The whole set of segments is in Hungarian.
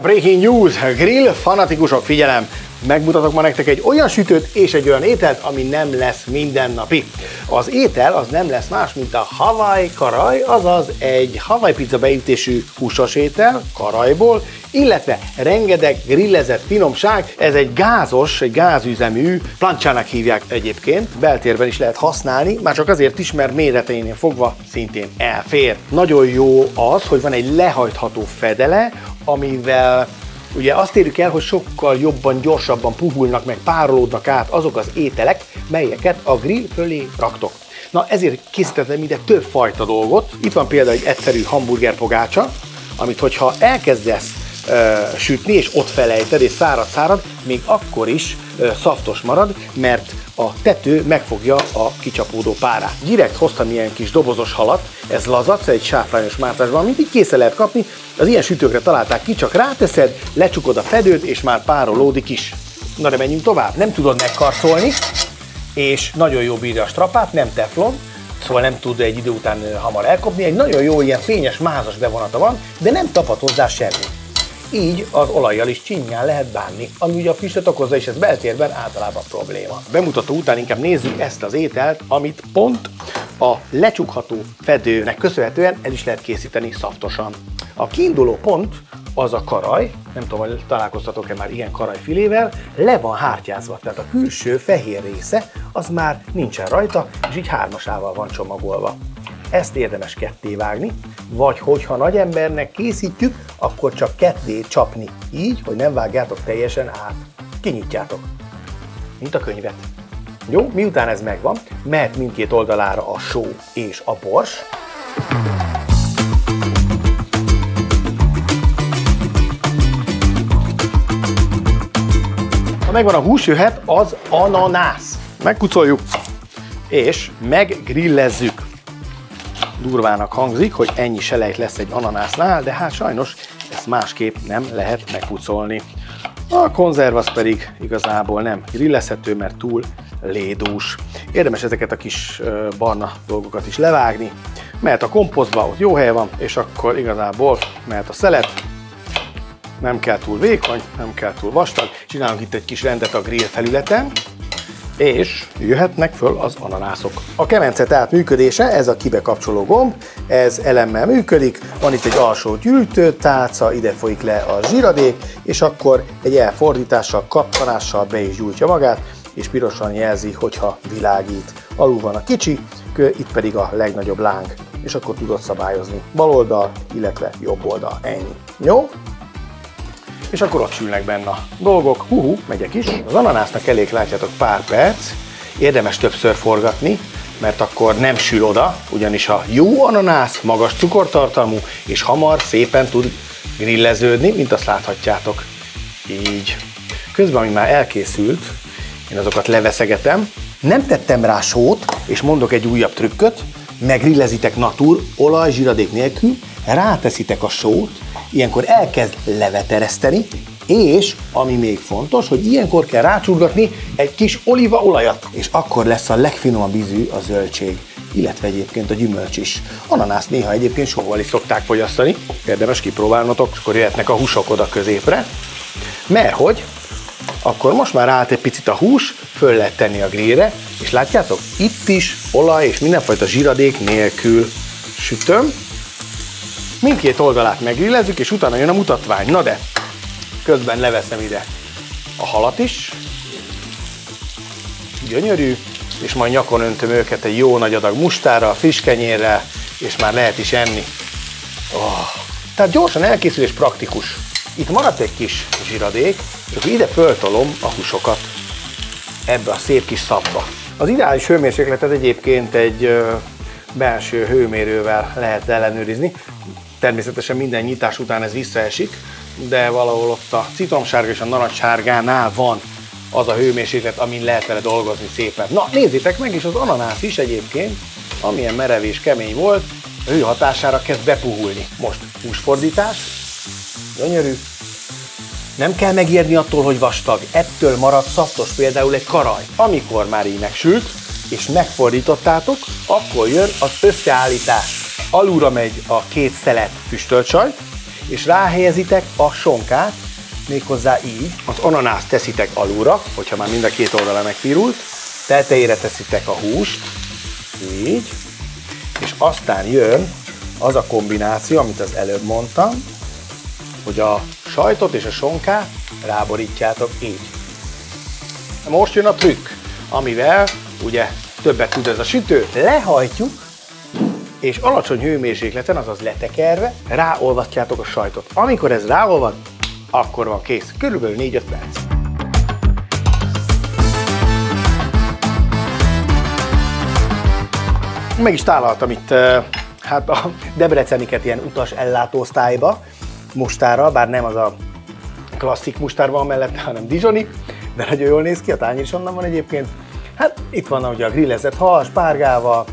Breaking news, grill fanatikusok, figyelem! Megmutatok ma nektek egy olyan sütőt és egy olyan ételt, ami nem lesz mindennapi. Az étel az nem lesz más, mint a Hawaii karaj, azaz egy Hawaii pizza beütésű húsos étel karajból, illetve rengeteg grillezett finomság. Ez egy gázüzemű, plancsának hívják egyébként, beltérben is lehet használni, már csak azért is, mert méreténél fogva szintén elfér. Nagyon jó az, hogy van egy lehajtható fedele, amivel ugye azt érjük el, hogy sokkal jobban, gyorsabban puhulnak meg, párolódnak át azok az ételek, melyeket a grill fölé raktok. Na ezért készítettem ide több fajta dolgot. Itt van például egy egyszerű hamburgerpogácsa, amit hogyha elkezdesz sütni, és ott felejted, és szárad, még akkor is szaftos marad, mert a tető megfogja a kicsapódó párát. Direkt hoztam ilyen kis dobozos halat, ez lazac, egy sáfrányos mártásban, amit így készen lehet kapni. Az ilyen sütőkre találták ki, csak ráteszed, lecsukod a fedőt, és már párolódik is. Na de menjünk tovább. Nem tudod megkarcolni, és nagyon jó bírja a strapát, nem teflon, szóval nem tud egy idő után hamar elkopni. Egy nagyon jó ilyen fényes, mázas bevonata van, de nem tapad hozzá semmi. Így az olajjal is csinyán lehet bánni, ami ugye a füstöt okozza, és ez beltérben általában probléma. A bemutató után inkább nézzük ezt az ételt, amit pont a lecsukható fedőnek köszönhetően el is lehet készíteni szaftosan. A kiinduló pont az a karaj, nem tudom, hogy találkoztatok-e már ilyen karajfilével, le van hártyázva, tehát a külső fehér része az már nincsen rajta, és így hármasával van csomagolva. Ezt érdemes ketté vágni, vagy hogyha nagy embernek készítjük, akkor csak ketté csapni, így, hogy nem vágjátok teljesen át. Kinyitjátok, mint a könyvet. Jó, miután ez megvan, mehet mindkét oldalára a só és a bors. Ha megvan a hús, jöhet az ananász. Megkucoljuk, és meggrillezzük. Durvának hangzik, hogy ennyi selejt lesz egy ananásznál, de hát sajnos ezt másképp nem lehet megpucolni. A konzerv az pedig igazából nem grillezhető, mert túl lédús. Érdemes ezeket a kis barna dolgokat is levágni. Mehet a komposztba, ott jó hely van, és akkor igazából mehet a szelet. Nem kell túl vékony, nem kell túl vastag. Csinálunk itt egy kis rendet a grill felületen, és jöhetnek föl az ananászok. A kemence tehát működése, ez a kibekapcsoló gomb, ez elemmel működik, van itt egy alsó gyűjtőtálca, ide folyik le a zsíradék, és akkor egy elfordítással, kappanással be is gyújtja magát, és pirosan jelzi, hogyha világít. Alul van a kicsi, itt pedig a legnagyobb láng, és akkor tudod szabályozni bal oldal, illetve jobb oldal. Ennyi. Jó? És akkor ott sülnek benne a dolgok. Megyek is. Az ananásznak elég, látjátok, pár perc. Érdemes többször forgatni, mert akkor nem sül oda, ugyanis a jó ananász magas cukortartalmú, és hamar szépen tud grilleződni, mint azt láthatjátok. Így. Közben, ami már elkészült, én azokat leveszegetem. Nem tettem rá sót, és mondok egy újabb trükköt. Meggrillezitek natur, olaj, zsíradék nélkül, ráteszitek a sót, ilyenkor elkezd levetereszteni, és ami még fontos, hogy ilyenkor kell rácsurgatni egy kis olívaolajat, és akkor lesz a legfinomabb ízű a zöldség, illetve egyébként a gyümölcs is. Ananászt néha egyébként sóval is szokták fogyasztani, érdemes kipróbálnotok, akkor jöhetnek a húsok oda középre, mert hogy akkor most már állt egy picit a hús, föl lehet tenni a grillre, és látjátok, itt is olaj és mindenfajta zsíradék nélkül sütöm. Mindkét oldalát meggrillezzük, és utána jön a mutatvány. Na de, közben leveszem ide a halat is. Gyönyörű, és majd nyakon öntöm őket egy jó nagy adag mustárral, friss kenyérrel, és már lehet is enni. Tehát gyorsan elkészül és praktikus. Itt maradt egy kis zsíradék, és akkor ide föltolom a húsokat ebbe a szép kis szabba. Az ideális hőmérsékletet egyébként egy belső hőmérővel lehet ellenőrizni. Természetesen minden nyitás után ez visszaesik, de valahol ott a citromsárga és a narancssárgánál van az a hőmérséklet, amin lehet vele dolgozni szépen. Na, nézzétek meg, és az ananász is egyébként, amilyen merev és kemény volt, a hő hatására kezd bepuhulni. Most húsfordítás, gyönyörű. Nem kell megijedni attól, hogy vastag, ettől marad szaftos például egy karaj. Amikor már így megsült, és megfordítottátok, akkor jön az összeállítás. Alulra megy a két szelet füstölt sajt, és ráhelyezitek a sonkát, méghozzá így. Az ananászt teszitek alulra, hogyha már mind a két oldala megpirult, tetejére teszitek a húst, így, és aztán jön az a kombináció, amit az előbb mondtam, hogy a sajtot és a sonkát ráborítjátok így. Most jön a trükk, amivel ugye többet tud ez a sütő, lehajtjuk, és alacsony hőmérsékleten, azaz letekerve, ráolvatjátok a sajtot. Amikor ez ráolvad, akkor van kész. Körülbelül 4-5 perc. Meg is tálaltam itt hát a debreceniket ilyen utas ellátóosztályba mustárral, bár nem az a klasszik mustár van mellette, hanem dijoni, de nagyon jól néz ki, a tányér is onnan van egyébként. Hát itt van ugye a grillezett hal, spárgával,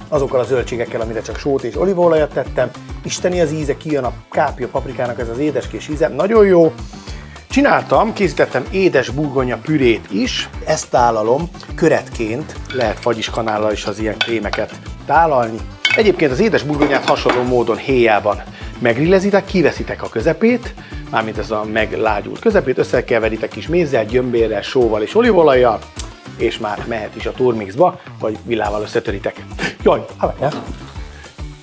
azokkal a zöldségekkel, amire csak sót és olívaolajat tettem. Isteni az íze, kijön a kápja paprikának ez az édeskés íze, nagyon jó. Készítettem édes burgonya pürét is, ezt tálalom köretként, lehet fagyiskanállal is az ilyen krémeket tálalni. Egyébként az édes burgonyát hasonló módon héjában megrillezitek, kiveszitek a közepét, mármint ez a meglágyult közepét, összekeveritek kis mézzel, gyömbérrel, sóval és olívaolajjal, és már mehet is a turmixba, vagy villával összetöritek. Jaj,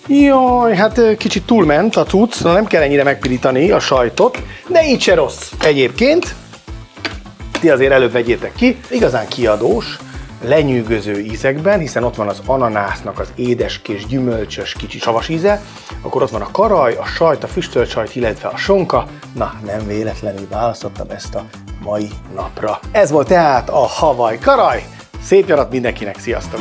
jaj, hát kicsit túlment a cucc, nem kell ennyire megpirítani a sajtot, de így se rossz egyébként. Ti azért előbb vegyétek ki, igazán kiadós, lenyűgöző ízekben, hiszen ott van az ananásznak az édeskés, gyümölcsös kicsi savas íze, akkor ott van a karaj, a sajt, a füstölt sajt, illetve a sonka. Na, nem véletlenül választottam ezt a mai napra. Ez volt tehát a Hawaii karaj. Szép nyarat mindenkinek, sziasztok!